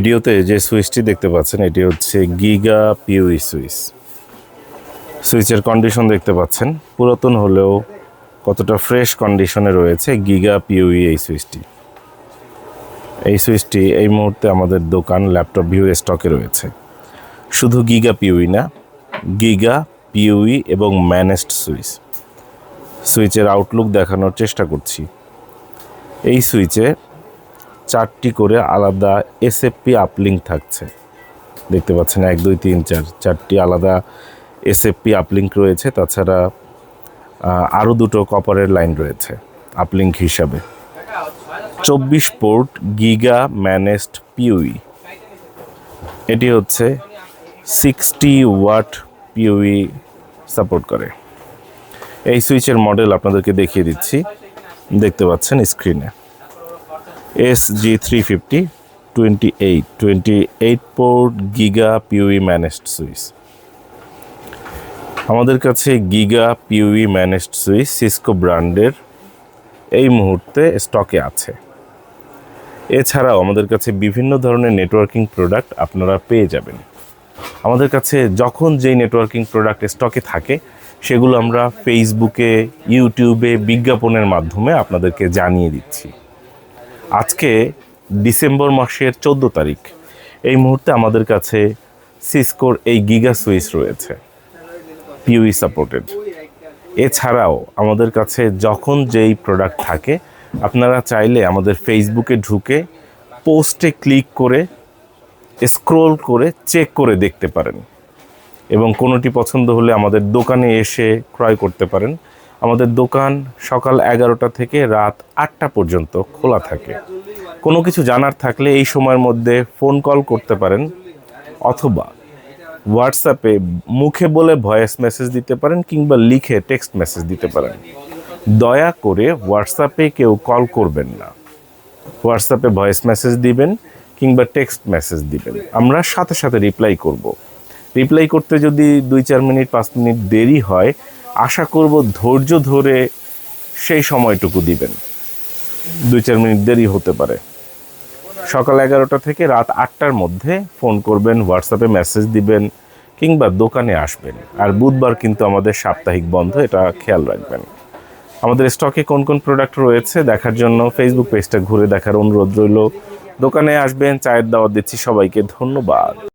ভিডিওতে যে সুইচটি দেখতে পাচ্ছেন এটি হচ্ছে গিগা পিউই সুইচ। সুইচের কন্ডিশন দেখতে পাচ্ছেন, পুরাতন হলেও কতটা ফ্রেশ কন্ডিশনে রয়েছে গিগা পিউই এই সুইচটি। এই সুইচটি এই মুহূর্তে আমাদের দোকান ল্যাপটপ ভিউ স্টকে রয়েছে। শুধু গিগা পিউই না, গিগা পিউই এবং ম্যানেজড সুইচ। সুইচের আউটলুক দেখানোর চেষ্টা করছি। এই সুইচে 4টি করে আলাদা এসএফপি আপলিঙ্ক থাকছে, দেখতে পাচ্ছেন 1 2 3 4 4টি আলাদা এসএফপি আপলিঙ্ক রয়েছে। তাছাড়া আরও দুটো কপারের লাইন রয়েছে আপলিঙ্ক হিসাবে। 24 পোর্ট গিগা ম্যানেজড পিউই। এটি হচ্ছে 60 ওয়াট পিউই সাপোর্ট করে। এই সুইচের মডেল আপনাদেরকে দেখিয়ে দিচ্ছি, দেখতে পাচ্ছেন স্ক্রিনে। SG350 28 port giga পিউই managed switch. আমাদের কাছে গিগা পিউই ম্যানেজড সুইচ সিসকো ব্র্যান্ডের এই মুহূর্তে স্টকে আছে। এছাড়াও আমাদের কাছে বিভিন্ন ধরনের নেটওয়ার্কিং প্রোডাক্ট আপনারা পেয়ে যাবেন। আমাদের কাছে যখন যেই নেটওয়ার্কিং প্রোডাক্ট স্টকে থাকে সেগুলো আমরা ফেসবুকে, ইউটিউবে বিজ্ঞাপনের মাধ্যমে আপনাদেরকে জানিয়ে দিচ্ছি। আজকে ডিসেম্বর মাসের 14 তারিখ। এই মুহূর্তে আমাদের কাছে সিসকোর এই গিগা সুইচ রয়েছে পিউই সাপোর্টেড। এছাড়াও আমাদের কাছে যখন যেই প্রোডাক্ট থাকে আপনারা চাইলে আমাদের ফেসবুকে ঢুকে পোস্টে ক্লিক করে স্ক্রোল করে চেক করে দেখতে পারেন এবং কোনোটি পছন্দ হলে আমাদের দোকানে এসে ক্রয় করতে পারেন। আমাদের দোকান সকাল 11টা থেকে রাত 8টা পর্যন্ত খোলা থাকে। কোনো কিছু জানার থাকলে এই সময়ের মধ্যে ফোন কল করতে পারেন অথবা হোয়াটসঅ্যাপে মুখে বলে ভয়েস মেসেজ দিতে পারেন কিংবা লিখে টেক্সট মেসেজ দিতে পারেন। দয়া করে হোয়াটসঅ্যাপে কেউ কল করবেন না, হোয়াটসঅ্যাপে ভয়েস মেসেজ দিবেন কিংবা টেক্সট মেসেজ দিবেন, আমরা সাথে সাথে রিপ্লাই করব। রিপ্লাই করতে যদি 2-4 মিনিট 5 মিনিট দেরি হয়, আশা করব ধৈর্য ধরে সেই সময়টুকু দিবেন। 2-4 মিনিট দেরি হতে পারে। সকাল 11টা থেকে রাত 8টার মধ্যে ফোন করবেন, হোয়াটসঅ্যাপে মেসেজ দিবেন কিংবা দোকানে আসবেন। আর বুধবার কিন্তু আমাদের সাপ্তাহিক বন্ধ, এটা খেয়াল রাখবেন। আমাদের স্টকে কোন কোন প্রোডাক্ট রয়েছে দেখার জন্য ফেসবুক পেজটা ঘুরে দেখার অনুরোধ রইল। দোকানে আসবেন, চায়ের দাওয়াত দিচ্ছি সবাইকে। ধন্যবাদ।